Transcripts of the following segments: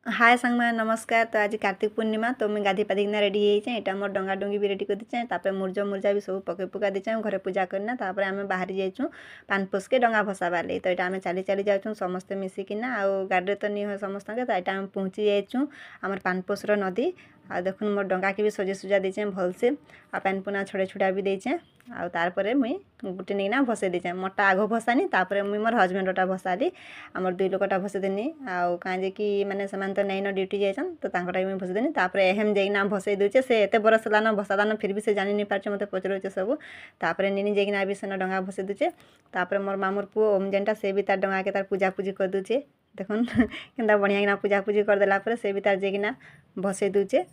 हाय संग मैन नमस्कार। तो आज कार्तिक पूर्णिमा तो मुझे गाधी पाधिकिना रेडी होइछे। एटा मोर डंगा डंगी भी रेडी कर दीचे। तापर मुर्जा भी सब पके पुका दीचे। घरे पूजा करना तापर आमे बाहरी जाइछु पानपोस के डंगा भसाबार ले। तो एटा आमे चली चली जाउछु समस्त मिसिकिना आ गाड़ी तो नहीं हो समस्त के। तो एटा आमे पहुँची जाइछु हमर पानपोस रो नदी। आ देखुन मोर डंगा के भी सजे सुजा दीचे भल से। आ पान पुना छड़े छुड़ा भी दीचे। आ तारपरे मुई गुटे नेना भसे दीचे। मोटा आगो भसानी तापरे मुई मोर हजबैंडटा भसाली। आमर दुई लोकटा भसे देनी। आ काजे कि माने समान तो नहीं ड्यूटी जाइछन तो तांकटा भी भसे देनी। तापरे एहेम जाइना भसे दूचे। से एते बरस लान भसादान फिर भी से जानि नहीं पारछे मते पचरउचे सब। तापरे निनी जाइना भी सेना डंगा भसे दूचे। तापरे मोर मामुर पुओ ओम जेनटा से भी तार डंगा के तार पूजा पूजी कर दूचे। देखुन केनता बढ़िया किना पूजा पूजी कर देला परे से भी तार जाइना भसे दूचे।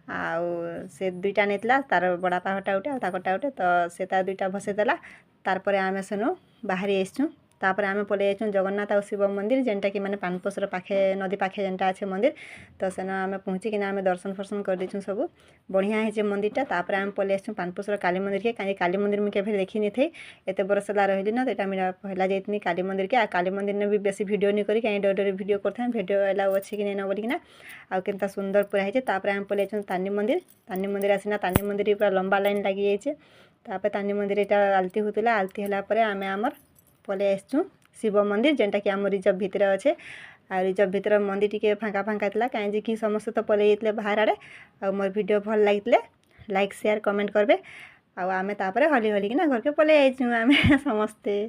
आउ से दुईटा नेतला तार बड़ा पाहटा उठे और ताकटा उठे तो से तार दुईटा भसे देला। तारपरे आमे सेनु बाहरी आइछु। तापर आमे पले जाइछु जगन्नाथ और शिव मंदिर जेनटा कि माने पानपोसर पाखे नदी पाखे जेनटा अच्छे मंदिर। तो सेन आमे पहुँची किना आमे दर्शन फर्शन कर देछु सब बढ़िया है मंदिरटा। तापर आमे पले आइछु पानपोसर काली मंदिर के। काहे काली मंदिर में केभे देखी नहीं थे एते बरस ला रहिली न। तो एटा मेरा पहला जाइतनी काली मंदिर के। आ काली मंदिर ने भी बेसी वीडियो नहीं करी कहीं डर डर वीडियो करथे वीडियो एला अच्छे कि नहीं न बोली किना। आ केनता सुंदर पूरा है। तापर आमे पले जाइछु तानी मंदिर आसिना तानी मंदिर पूरा लंबा लाइन लगी जाइछे। तापर तानी मंदिर एटा आलती होतला आलती होला परे आमे आमर पले आइछु शिव मंदिर जेनटा कि आम रिजर्व भितर अच्छे। आ रिजर्व भितर मंदिर टी फाँका फाँका था कहीं कि समस्त तो पलि जाते बाहर आड़े। आ मोर वीडियो भल लगी लाइक शेयर कमेंट करबे। आमे तापरे हली हली किना घर के पलि आइछु आमे समस्ते।